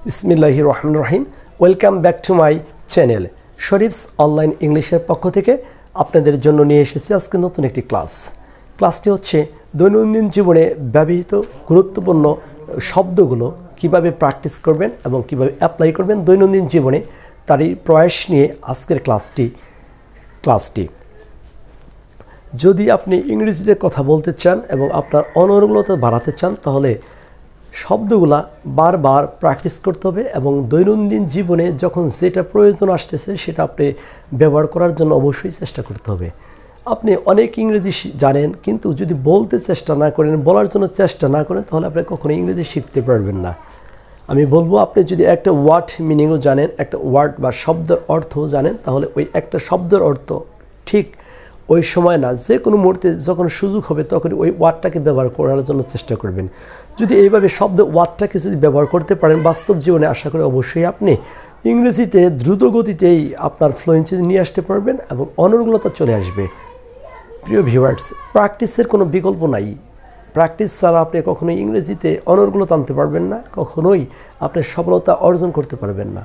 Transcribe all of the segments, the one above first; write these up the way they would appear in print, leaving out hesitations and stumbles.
বিসমিল্লাহির রহমানির রহিম। Welcome back to my channel Sharif's online ইংলিশের পক্ষ থেকে আপনাদের জন্য নিয়ে এসেছি আজকে নতুন একটি ক্লাসটি হচ্ছে দৈনন্দিন জীবনে ব্যবহৃত গুরুত্বপূর্ণ শব্দগুলো কিভাবে প্র্যাকটিস করবেন এবং কিভাবে অ্যাপ্লাই করবেন দৈনন্দিন জীবনে, তারই প্রয়াস নিয়ে আজকের ক্লাসটি। যদি আপনি ইংরেজিতে কথা বলতে চান এবং আপনার অনর্গলতা বাড়াতে চান, তাহলে শব্দগুলা বারবার প্র্যাকটিস করতে হবে এবং দৈনন্দিন জীবনে যখন যেটা প্রয়োজন আসতেছে সেটা আপনি ব্যবহার করার জন্য অবশ্যই চেষ্টা করতে হবে। আপনি অনেক ইংরেজি জানেন, কিন্তু যদি বলতে চেষ্টা না করেন, বলার জন্য চেষ্টা না করেন, তাহলে আপনি কখনো ইংরেজি শিখতে পারবেন না। আমি বলবো, আপনি যদি একটা ওয়ার্ড মিনিংও জানেন, একটা ওয়ার্ড বা শব্দের অর্থও জানেন, তাহলে ওই একটা শব্দের অর্থ ঠিক ওই সময় না, যে কোনো মুহূর্তে যখন সুযোগ হবে তখন ওই ওয়ার্ডটাকে ব্যবহার করার জন্য চেষ্টা করবেন। যদি এইভাবে ওয়ার্ডটাকে যদি ব্যবহার করতে পারেন বাস্তব জীবনে, আশা করি অবশ্যই আপনি ইংরেজিতে দ্রুত গতিতেই আপনার ফ্লুয়েন্সি নিয়ে আসতে পারবেন এবং অনর্গলতা চলে আসবে। প্রিয় ভিউয়ার্স, প্র্যাকটিসের কোনো বিকল্প নাই। প্র্যাকটিস ছাড়া আপনি কখনোই ইংরেজিতে অনর্গলতা আনতে পারবেন না, কখনোই আপনি সফলতা অর্জন করতে পারবেন না।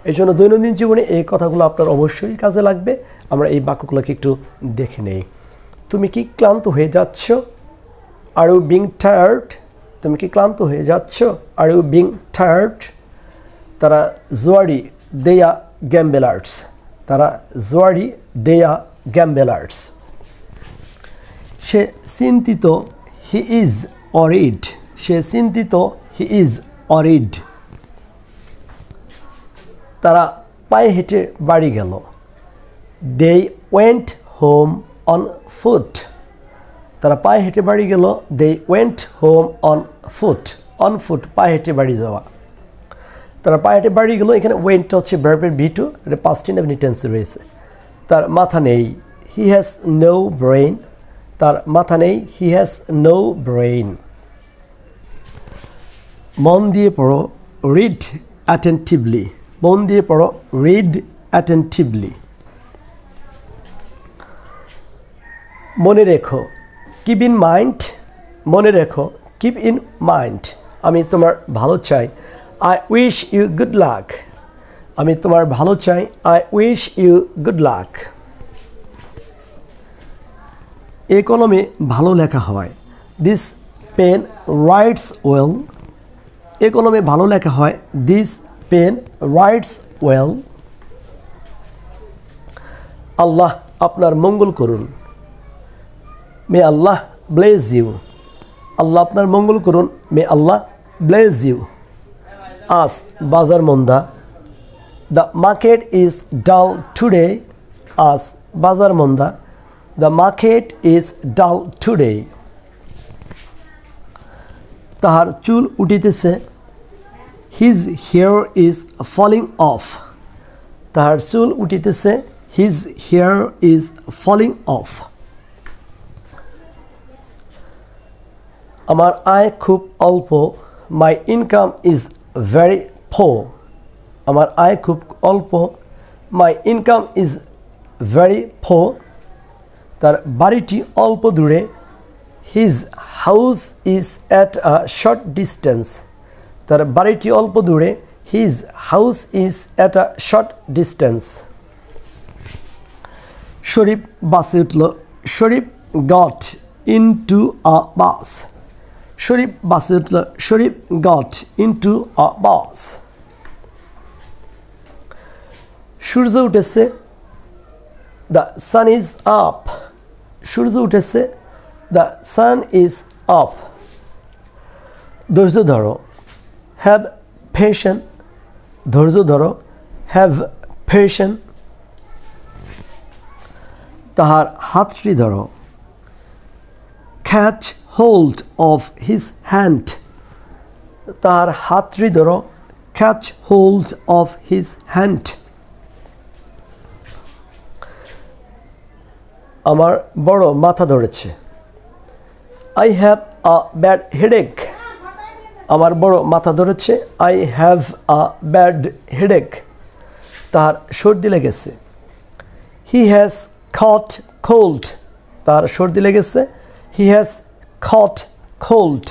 এই জন্য দৈনন্দিন জীবনে এই কথাগুলো আপনার অবশ্যই কাজে লাগবে। আমরা এই বাক্যগুলোকে একটু দেখে নেই। তুমি কি ক্লান্ত হয়ে যাচ্ছ? Are you being tired? তুমি কি ক্লান্ত হয়ে যাচ্ছ? Are you being tired? তারা জোয়ারি দেয়া গ্যাম্বেলার্স। তারা জোয়ারি দেয়া গ্যাম্বেলার্স। সে চিন্তিত, হি ইজ অরিড। সে চিন্তিত, হি ইজ অরিড। তারা পায়ে হেঁটে বাড়ি গেল। They went home on foot. তারা পায়ে হেঁটে বাড়ি গেল। They went home on foot. On foot, পায়ে হেঁটে বাড়ি যাওয়া। তারা পায়ে হেঁটে বাড়ি গেল। এখানে ওয়েন্টটা হচ্ছে ভার্বের V2, এটা পাস্ট ইনডেফিনিট রয়েছে। তার মাথা নেই, হি হ্যাজ নো ব্রেইন। তার মাথা নেই, হি হ্যাজ নো ব্রেইন। মন দিয়ে পড়ো, রিড অ্যাটেন্টিভলি। মন দিয়ে পড়ো, রিড অ্যাটেন্টিভলি। মনে রেখো, কিপ ইন মাইন্ড। মনে রেখো, কিপ ইন মাইন্ড। আমি তোমার ভালো চাই, I wish you good luck. আমি তোমার ভালো চাই, I wish you good luck. এই কলমে ভালো লেখা হয়, দিস পেন রাইটস ওয়েল। এই কলমে ভালো লেখা হয়, দিস পেন রাইটস ওয়েল। আল্লাহ আপনার মঙ্গল করুন, মে আল্লাহ ব্লেস ইউ। আল্লাহ আপনার মঙ্গল করুন, মে আল্লাহ ব্লেস ইউ। আজ বাজার মন্দা, the market is dull today. আজ বাজার মন্দা, the market is dull today. তাহার চুল উঠিতেছে, his hair is falling off. তাহার চুল উঠিতেছে, his hair is falling off. আমার আয় খুব অল্প, my income is very poor. আমার আয় খুব অল্প, my income is very poor. তার বাড়িটি অল্প দূরে, his house is at a short distance. তার বাড়িটি অল্প দূরে, his house is at a short distance. Sharif বাসে উঠল, শরীফ গট ইনটু আ বাস। শরীফ বাসে উঠল, শরীফ গট ইনটু আ বাস। সূর্য উঠেছে, দ্য সান ইজ আপ। সূর্য উঠেছে, দ্য সান ইজ আপ। ধৈর্য ধরো, হ্যাভ পেশেন্স। ধৈর্য ধরো, হ্যাভ পেশেন্স। তাহার হাতটি ধরো, catch hold of his hand. তাহার হাতটি ধরো, catch hold of his hand. আমার বড় মাথা ধরেছে, I have a bad headache. আমার বড় মাথা ধরেছে, I have a bad headache. তার সর্দি লেগেছে, হি হ্যাজ কট কোল্ড। তার সর্দি লেগেছে, হি হ্যাজ কট কোল্ড।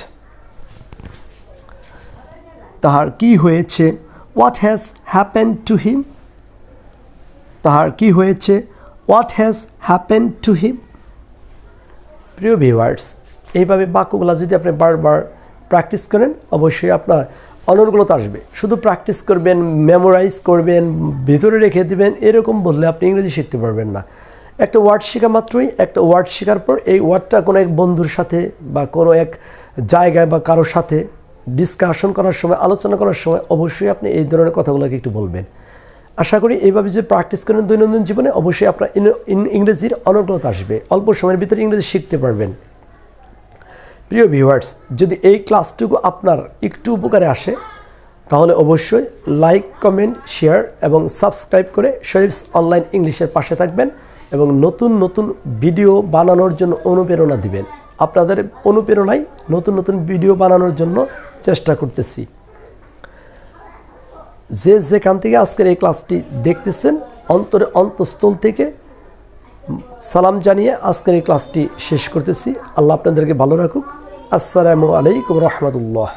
তাহার কি হয়েছে, what has happened to him, তাহার কি হয়েছে, what has happened to him. প্রিয় ভিউয়ার্স, এইভাবে বাক্যগুলো যদি আপনি বারবার প্র্যাকটিস করেন অবশ্যই আপনার অনর্গলতা আসবে। শুধু প্র্যাকটিস করবেন, মেমোরাইজ করবেন, ভিতরে রেখে দিবেন, এরকম বললে আপনি ইংরেজি শিখতে পারবেন না। একটা ওয়ার্ড শেখা মাত্রই, একটা ওয়ার্ড শেখার পর এই ওয়ার্ডটা কোনো এক বন্ধুর সাথে বা কোনো এক জায়গায় বা কারোর সাথে ডিসকাশন করার সময়, আলোচনা করার সময় অবশ্যই আপনি এই ধরনের কথাগুলোকে একটু বলবেন। আশা করি এইভাবে যে প্র্যাকটিস করেন দৈনন্দিন জীবনে অবশ্যই আপনার ইংরেজির অনর্গলতা আসবে, অল্প সময়ের ভিতরে ইংরেজি শিখতে পারবেন। প্রিয় ভিউয়ার্স, যদি এই ক্লাসটুকু আপনার একটু উপকারে আসে তাহলে অবশ্যই লাইক, কমেন্ট, শেয়ার এবং সাবস্ক্রাইব করে শরীফস অনলাইন ইংলিশের পাশে থাকবেন এবং নতুন নতুন ভিডিও বানানোর জন্য অনুপ্রেরণা দিবেন। আপনাদের অনুপ্রেরণায় নতুন নতুন ভিডিও বানানোর জন্য চেষ্টা করতেছি। যে যেখান থেকে আজকের এই ক্লাসটি দেখতেছেন অন্তঃস্থল থেকে সালাম জানিয়ে আজকের এই ক্লাসটি শেষ করতেছি। আল্লাহ আপনাদেরকে ভালো রাখুক। আসসালামু আলাইকুম রহমতুল্লাহ।